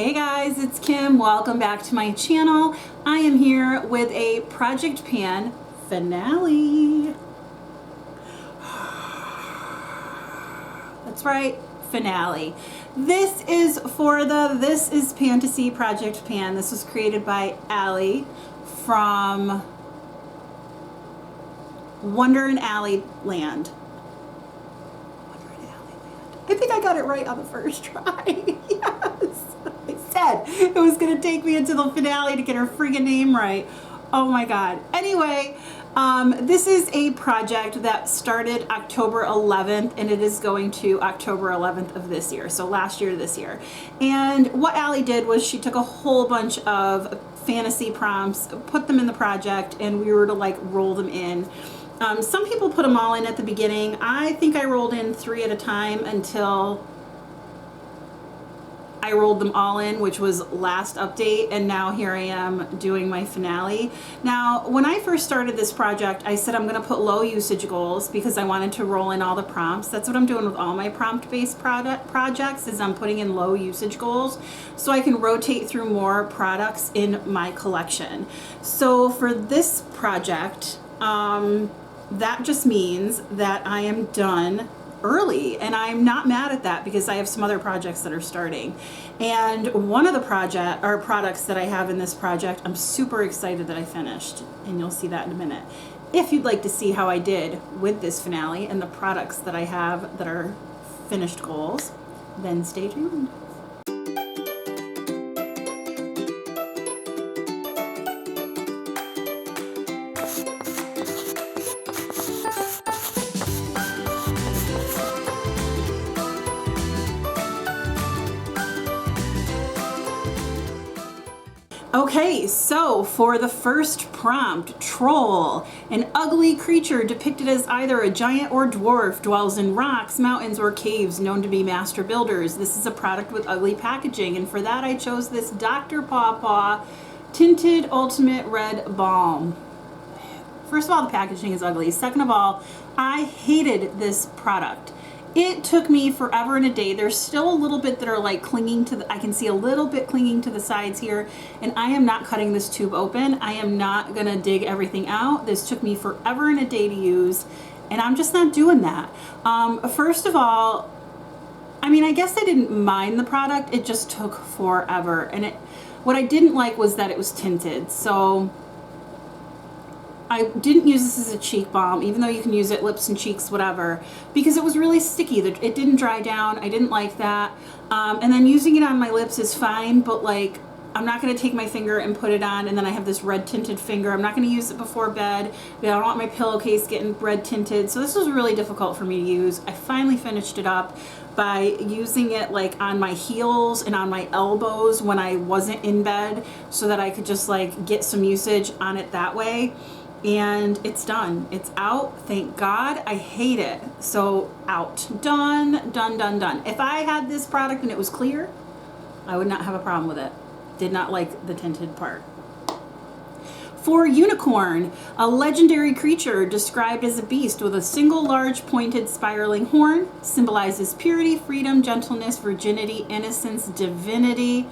Hey guys, it's Kim. Welcome back to my channel. I am here with a project pan finale. That's right, finale. This is for the This is Fantasy project pan. This was created by Allie from Wonder and Alley Land. I think I got it right on the first try. Yes. I said it was going to take me until the finale to get her friggin' name right. Oh my God. Anyway, this is a project that started October 11th and it is going to October 11th of this year. So last year to this year. And what Allie did was she took a whole bunch of fantasy prompts, put them in the project, and we were to like roll them in. Some people put them all in at the beginning. I think I rolled in 3 at a time until I rolled them all in, which was last update, and now here I am doing my finale. Now, when I first started this project, I said I'm going to put low usage goals because I wanted to roll in all the prompts. That's what I'm doing with all my prompt-based projects, is I'm putting in low usage goals so I can rotate through more products in my collection. So for this project, that just means that I am done early, and I'm not mad at that because I have some other projects that are starting. And one of the products that I have in this project, I'm super excited that I finished, and you'll see that in a minute. If you'd like to see how I did with this finale and the products that I have that are finished goals, then stay tuned. Okay, so for the first prompt, troll, an ugly creature depicted as either a giant or dwarf, dwells in rocks, mountains, or caves, known to be master builders. This is a product with ugly packaging, and for that I chose this Dr. Pawpaw Tinted Ultimate Red Balm. First of all, the packaging is ugly. Second of all, I hated this product. It took me forever and a day. There's still a little bit that are like clinging to the, I can see a little bit clinging to the sides here, and I am not cutting this tube open. I am not gonna dig everything out. This took me forever and a day to use, and I'm just not doing that. First of all, I mean, I guess I didn't mind the product. It just took forever, and what I didn't like was that it was tinted. So I didn't use this as a cheek balm, even though you can use it lips and cheeks, whatever, because it was really sticky. It didn't dry down. I didn't like that. And then using it on my lips is fine, but like, I'm not going to take my finger and put it on, and then I have this red tinted finger. I'm not going to use it before bed. I don't want my pillowcase getting red tinted. So this was really difficult for me to use. I finally finished it up by using it like on my heels and on my elbows when I wasn't in bed, so that I could just like get some usage on it that way. And it's done. It's out. Thank God. I hate it. So out. Done, done, done, done. If I had this product and it was clear, I would not have a problem with it. Did not like the tinted part. For unicorn, a legendary creature described as a beast with a single large pointed spiraling horn, symbolizes purity, freedom, gentleness, virginity, innocence, divinity,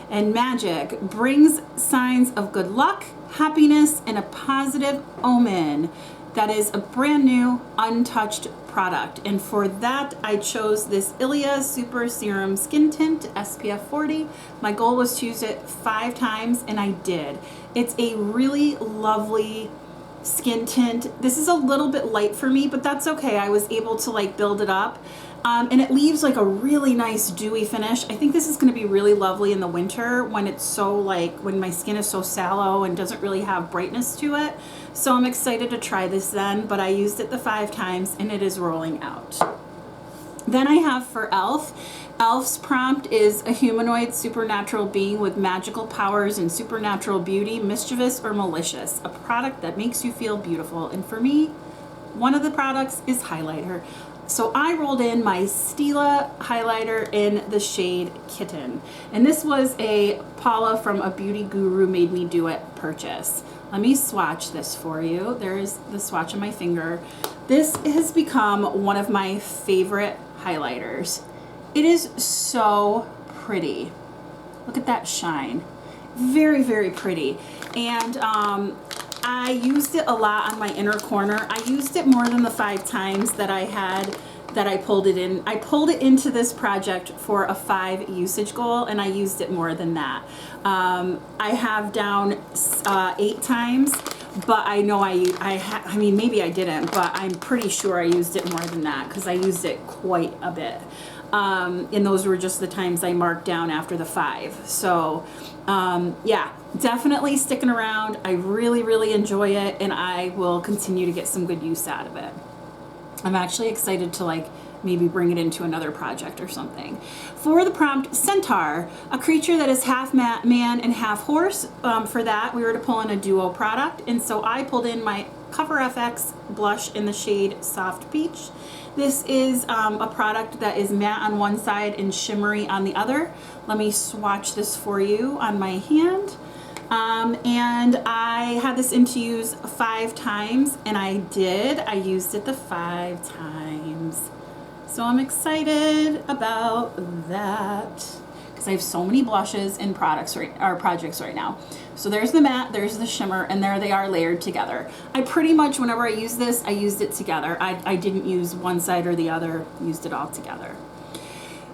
and magic, brings signs of good luck, happiness, and a positive omen. That is a brand new, untouched product. And for that, I chose this Ilia Super Serum Skin Tint SPF 40. My goal was to use it 5 times, and I did. It's a really lovely skin tint. This is a little bit light for me, but that's okay. I was able to like build it up. And it leaves like a really nice dewy finish. I think this is going to be really lovely in the winter when it's so like, when my skin is so sallow and doesn't really have brightness to it. So I'm excited to try this then, but I used it the 5 times and it is rolling out. Then I have for Elf. Elf's prompt is a humanoid supernatural being with magical powers and supernatural beauty, mischievous or malicious. A product that makes you feel beautiful. And for me, one of the products is highlighter. So I rolled in my Stila highlighter in the shade Kitten. And this was a Paula from A Beauty Guru Made Me Do It purchase. Let me swatch this for you. There's the swatch on my finger. This has become one of my favorite highlighters. It is so pretty. Look at that shine. Very, very pretty. And I used it a lot on my inner corner. I used it more than the 5 times that I pulled it in. I pulled it into this project for a 5 usage goal, and I used it more than that. I have down 8 times, but I know I mean, maybe I didn't, but I'm pretty sure I used it more than that because I used it quite a bit. And those were just the times I marked down after the 5. So yeah, definitely sticking around. I really, really enjoy it, and I will continue to get some good use out of it. I'm actually excited to like maybe bring it into another project or something. For the prompt, Centaur, a creature that is half man and half horse. For that, we were to pull in a duo product, and so I pulled in my Cover FX blush in the shade Soft Peach. This is a product that is matte on one side and shimmery on the other. Let me swatch this for you on my hand. And I had this in to use 5 times, and I did. I used it the 5 times. So I'm excited about that because I have so many blushes in projects right now. So there's the matte, there's the shimmer, and there they are layered together. I pretty much, whenever I use this, I used it together. I didn't use one side or the other, used it all together.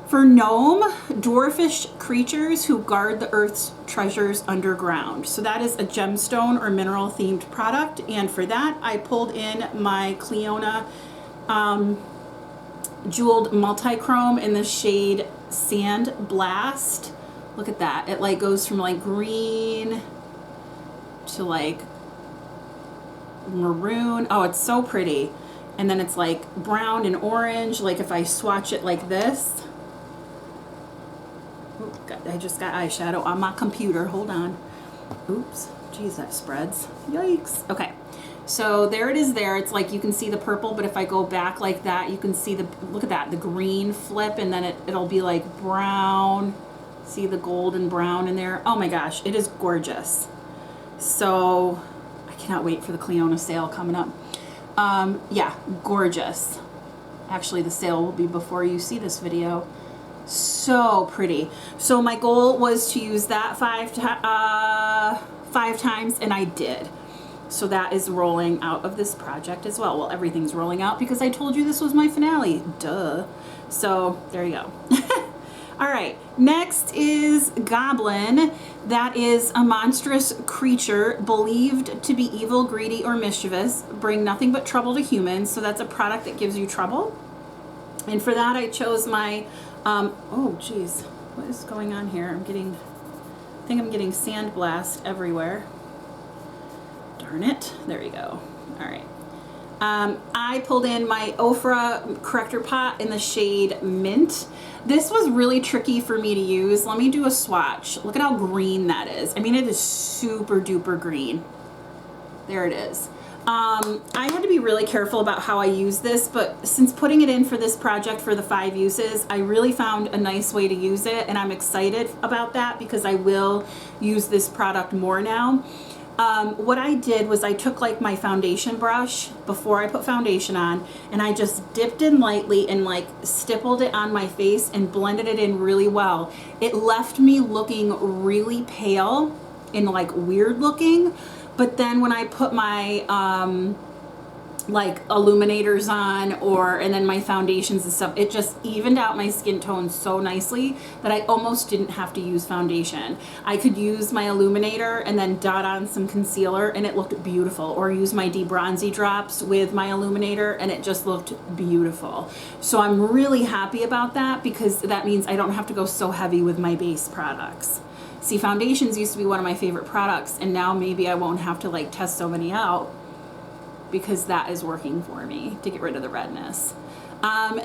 For gnome, dwarfish creatures who guard the earth's treasures underground. So that is a gemstone or mineral themed product. And for that, I pulled in my Cleona jeweled multi-chrome in the shade Sand Blast. Look at that. It like goes from like green to like maroon. Oh, it's so pretty. And then it's like brown and orange. Like if I swatch it like this. Ooh, I just got eyeshadow on my computer. Hold on. Oops. Geez, that spreads. Yikes. Okay. So there it is there. It's like you can see the purple, but if I go back like that, you can see the, look at that, the green flip, and then it'll be like brown. See the gold and brown in there? Oh my gosh, it is gorgeous. So I cannot wait for the Cleona sale coming up. Yeah, gorgeous. Actually, the sale will be before you see this video. So pretty. So my goal was to use that 5 times, and I did. So that is rolling out of this project as well. Well, everything's rolling out because I told you this was my finale. Duh. So there you go. All right, next is Goblin. That is a monstrous creature believed to be evil, greedy, or mischievous. Bring nothing but trouble to humans. So that's a product that gives you trouble. And for that, I chose my, oh geez, what is going on here? I think I'm getting Sand Blast everywhere. Darn it. There you go. All right. I pulled in my OFRA Corrector pot in the shade Mint. This was really tricky for me to use. Let me do a swatch. Look at how green that is. I mean, it is super duper green. There it is. I had to be really careful about how I use this, but since putting it in for this project for the 5 uses, I really found a nice way to use it, and I'm excited about that because I will use this product more now. What I did was I took like my foundation brush before I put foundation on, and I just dipped in lightly and like stippled it on my face and blended it in really well. It left me looking really pale and like weird looking, but then when I put my like illuminators on and then my foundations and stuff, it just evened out my skin tone so nicely that I almost didn't have to use foundation. I could use my illuminator and then dot on some concealer and it looked beautiful, or use my debronzy drops with my illuminator and it just looked beautiful. So I'm really happy about that because that means I don't have to go so heavy with my base products. See, foundations used to be one of my favorite products, and now maybe I won't have to like test so many out because that is working for me to get rid of the redness.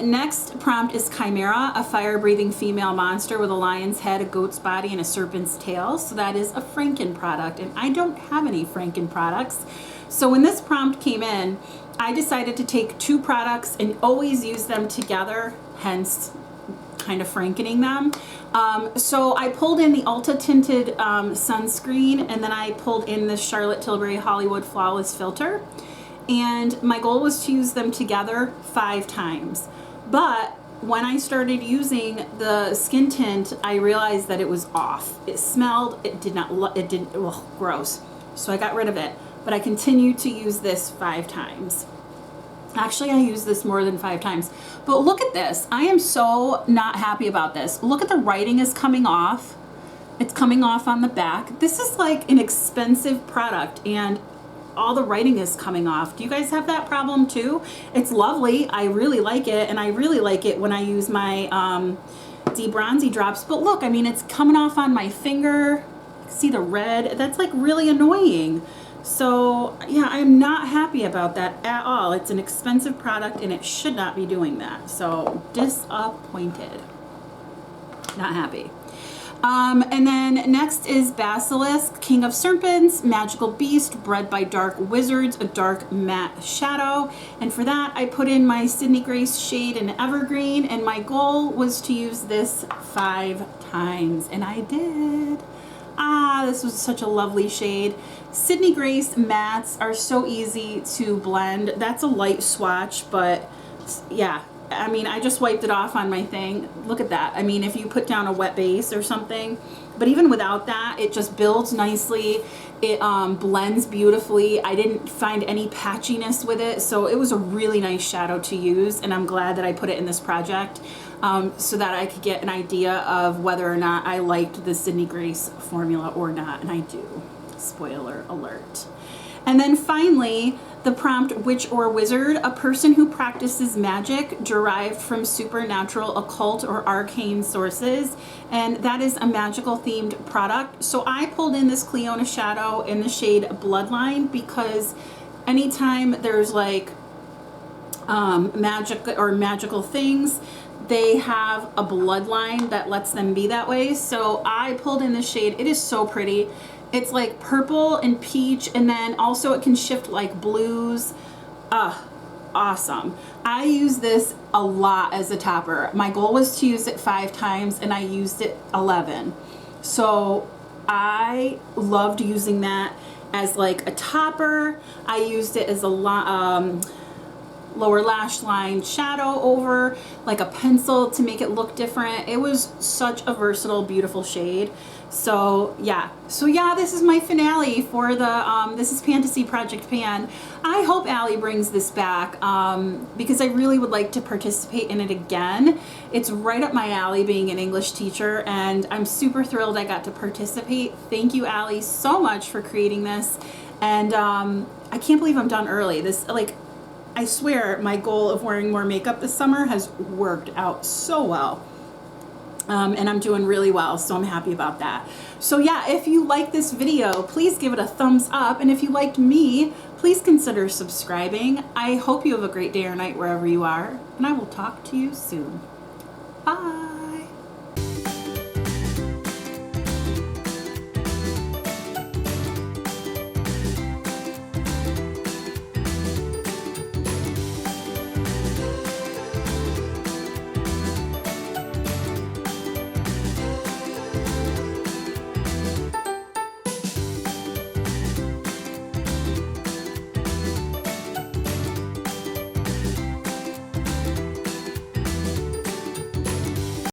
Next prompt is Chimera, a fire-breathing female monster with a lion's head, a goat's body, and a serpent's tail. So that is a Franken product, and I don't have any Franken products. So when this prompt came in, I decided to take 2 products and always use them together, hence kind of Frankening them. So I pulled in the Ulta Tinted sunscreen, and then I pulled in the Charlotte Tilbury Hollywood Flawless Filter. And my goal was to use them together 5 times. But when I started using the skin tint, I realized that it was off. It smelled, it didn't, ugh, gross. So I got rid of it, but I continued to use this 5 times. Actually, I used this more than 5 times, but look at this. I am so not happy about this. Look at the writing is coming off. It's coming off on the back. This is like an expensive product and all the writing is coming off. Do you guys have that problem too? It's lovely. I really like it, and I really like it when I use my de-bronzy drops. But look, I mean, it's coming off on my finger. See the red? That's like really annoying. So yeah, I'm not happy about that at all. It's an expensive product and it should not be doing that. So disappointed. Not happy. And then next is Basilisk, King of Serpents, magical beast, bred by dark wizards, a dark matte shadow. And for that, I put in my Sydney Grace shade in Evergreen, and my goal was to use this 5 times, and I did. Ah, this was such a lovely shade. Sydney Grace mattes are so easy to blend. That's a light swatch, but yeah. I mean, I just wiped it off on my thing. Look at that. I mean, if you put down a wet base or something, but even without that, it just builds nicely. It blends beautifully. I didn't find any patchiness with it, so it was a really nice shadow to use, and I'm glad that I put it in this project so that I could get an idea of whether or not I liked the Sydney Grace formula or not, and I do. Spoiler alert. And then finally, the prompt, Witch or Wizard, a person who practices magic derived from supernatural, occult, or arcane sources. And that is a magical themed product. So I pulled in this Cleona shadow in the shade Bloodline because anytime there's like magic or magical things, they have a bloodline that lets them be that way. So I pulled in this shade. It is so pretty. It's like purple and peach, and then also it can shift like blues. Awesome. I use this a lot as a topper. My goal was to use it 5 times, and I used it 11. So I loved using that as like a topper. I used it as a lower lash line shadow over, like a pencil to make it look different. It was such a versatile, beautiful shade. So yeah, this is my finale for the this is Pantasy Project Pan. I hope Allie brings this back because I really would like to participate in it again. It's right up my alley being an English teacher, and I'm super thrilled I got to participate. Thank you, Allie, so much for creating this. And I can't believe I'm done early. This, like, I swear my goal of wearing more makeup this summer has worked out so well. And I'm doing really well, so I'm happy about that. So yeah, if you like this video, please give it a thumbs up. And if you liked me, please consider subscribing. I hope you have a great day or night wherever you are, and I will talk to you soon. Bye.